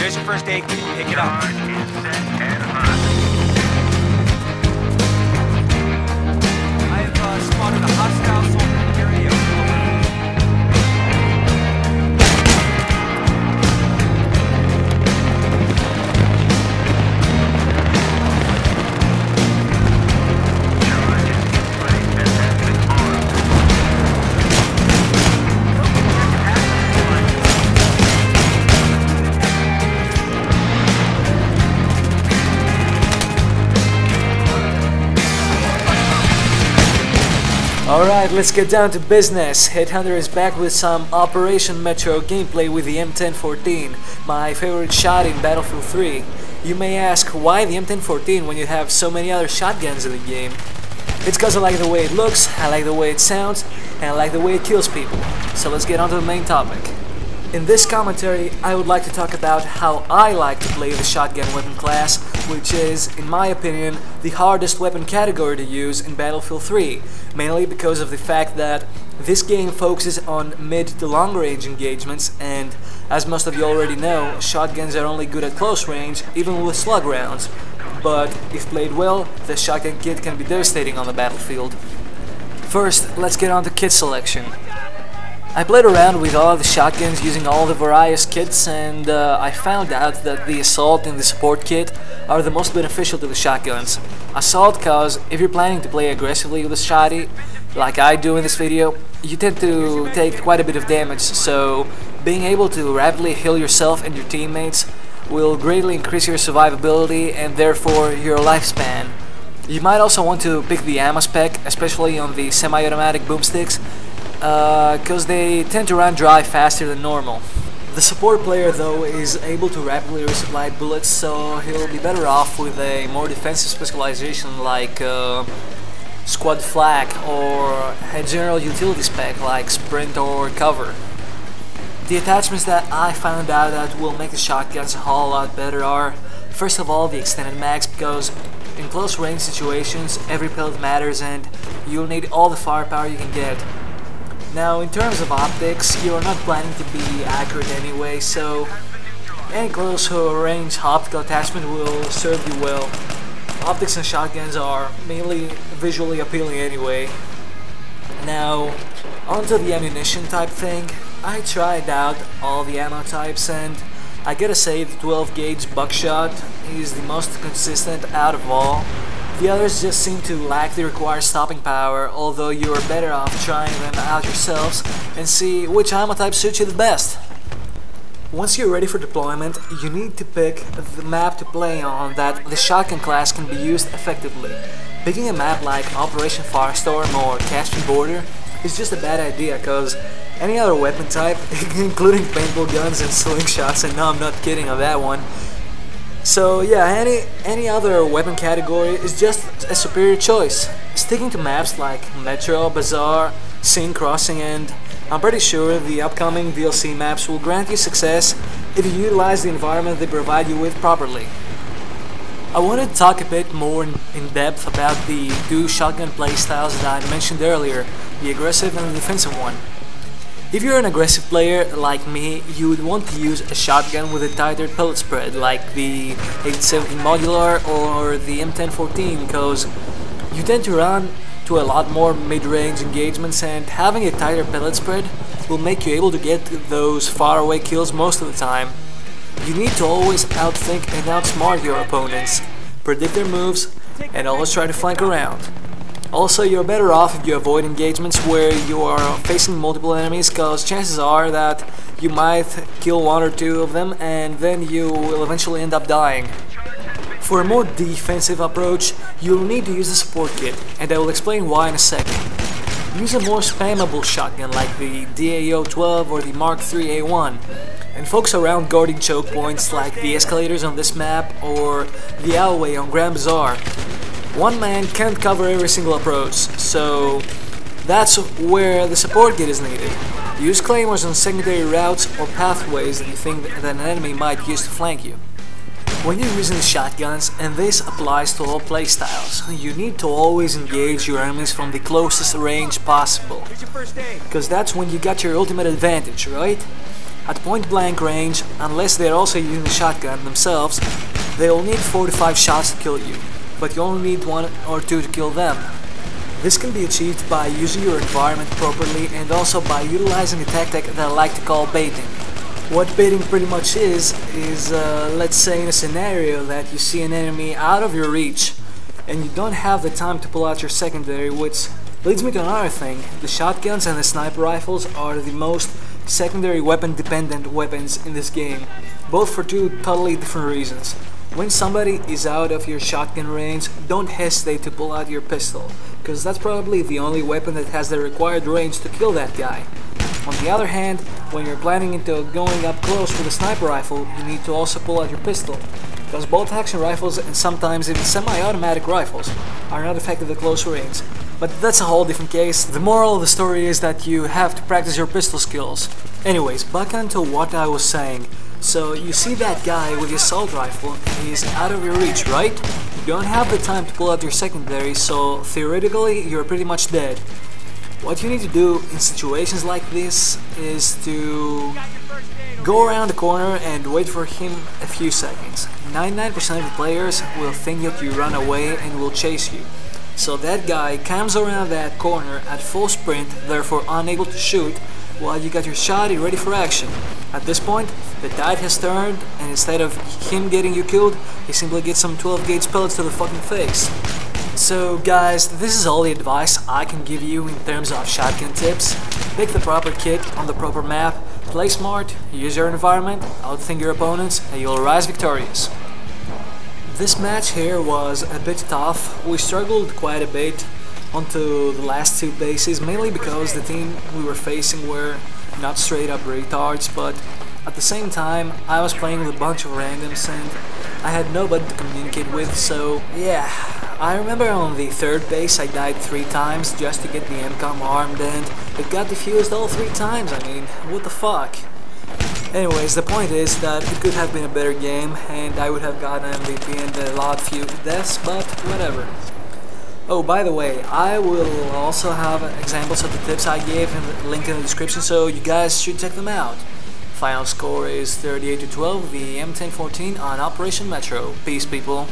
There's your first aid kit. Pick it up. I have spotted a hostile soldier in the area. Alright, let's get down to business. Headhunter is back with some Operation Metro gameplay with the M1014, my favorite shot in Battlefield 3. You may ask, why the M1014 when you have so many other shotguns in the game? It's because I like the way it looks, I like the way it sounds, and I like the way it kills people. So let's get on to the main topic. In this commentary, I would like to talk about how I like to play the shotgun weapon class, which is, in my opinion, the hardest weapon category to use in Battlefield 3, mainly because of the fact that this game focuses on mid to long range engagements, and as most of you already know, shotguns are only good at close range, even with slug rounds. But if played well, the shotgun kit can be devastating on the battlefield. First, let's get on to kit selection. I played around with all of the shotguns using all the various kits, and I found out that the Assault and the Support kit are the most beneficial to the shotguns. Assault cause if you're planning to play aggressively with a shotty, like I do in this video, you tend to take quite a bit of damage, so being able to rapidly heal yourself and your teammates will greatly increase your survivability and therefore your lifespan. You might also want to pick the ammo spec, especially on the semi-automatic boomsticks, because they tend to run dry faster than normal. The support player though is able to rapidly resupply bullets, so he'll be better off with a more defensive specialization like squad flak or a general utility spec like sprint or cover. The attachments that I found out that will make the shotguns a whole lot better are, first of all, the extended mags, because in close range situations every pellet matters and you'll need all the firepower you can get. Now, in terms of optics, you're not planning to be accurate anyway, so any close range optical attachment will serve you well. Optics in shotguns are mainly visually appealing anyway. Now, onto the ammunition type thing. I tried out all the ammo types and I gotta say the 12 gauge Buckshot is the most consistent out of all. The others just seem to lack the required stopping power, although you are better off trying them out yourselves and see which ammo type suits you the best. Once you're ready for deployment, you need to pick the map to play on that the shotgun class can be used effectively. Picking a map like Operation Firestorm or Caspian Border is just a bad idea, cause any other weapon type, including paintball guns and slingshots, and no, I'm not kidding on that one. So yeah, any other weapon category is just a superior choice. Sticking to maps like Metro, Bazaar, Scene Crossing, and I'm pretty sure the upcoming DLC maps will grant you success if you utilize the environment they provide you with properly. I wanted to talk a bit more in depth about the two shotgun playstyles that I mentioned earlier, the aggressive and the defensive one. If you're an aggressive player like me, you would want to use a shotgun with a tighter pellet spread like the 870 Modular or the M1014, because you tend to run to a lot more mid-range engagements, and having a tighter pellet spread will make you able to get those faraway kills most of the time. You need to always outthink and outsmart your opponents, predict their moves, and always try to flank around. Also, you're better off if you avoid engagements where you are facing multiple enemies, cause chances are that you might kill one or two of them and then you will eventually end up dying. For a more defensive approach, you'll need to use the support kit, and I will explain why in a second. Use a more spammable shotgun like the DAO-12 or the Mark III A1, and focus around guarding choke points like the escalators on this map or the alleyway on Grand Bazaar. One man can't cover every single approach, so that's where the support kit is needed. Use claymores on secondary routes or pathways that you think that an enemy might use to flank you. When you're using shotguns, and this applies to all playstyles, you need to always engage your enemies from the closest range possible, because that's when you got your ultimate advantage, right? At point blank range, unless they're also using a shotgun themselves, they'll need 4 to 5 shots to kill you, but you only need 1 or 2 to kill them. This can be achieved by using your environment properly and also by utilizing a tactic that I like to call baiting. What baiting pretty much is let's say in a scenario that you see an enemy out of your reach and you don't have the time to pull out your secondary, which leads me to another thing. The shotguns and the sniper rifles are the most secondary weapon dependent weapons in this game, both for 2 totally different reasons. When somebody is out of your shotgun range, don't hesitate to pull out your pistol, because that's probably the only weapon that has the required range to kill that guy. On the other hand, when you're planning into going up close with a sniper rifle, you need to also pull out your pistol, because bolt action rifles and sometimes even semi-automatic rifles are not effective at close range. But that's a whole different case. The moral of the story is that you have to practice your pistol skills. Anyways, back onto what I was saying. So you see that guy with the assault rifle, and he's out of your reach, right? You don't have the time to pull out your secondary, so theoretically you're pretty much dead. What you need to do in situations like this is to go around the corner and wait for him a few seconds. 99% of the players will think that you run away and will chase you. So that guy comes around that corner at full sprint, therefore unable to shoot, while you got your shotty ready for action. At this point, the tide has turned, and instead of him getting you killed, he simply gets some 12 gauge pellets to the fucking face. So guys, this is all the advice I can give you in terms of shotgun tips. Pick the proper kit on the proper map, play smart, use your environment, outthink your opponents, and you'll rise victorious. This match here was a bit tough. We struggled quite a bit onto the last 2 bases, mainly because the team we were facing were not straight up retards, but at the same time I was playing with a bunch of randoms and I had nobody to communicate with, so yeah. I remember on the 3rd base I died 3 times just to get the MCOM armed, and it got defused all 3 times. I mean, what the fuck? Anyways, the point is that it could have been a better game and I would have gotten MVP and a lot few deaths, but whatever. Oh, by the way, I will also have examples of the tips I gave in the link in the description, so you guys should check them out. Final score is 38-12, the M1014 on Operation Metro. Peace, people.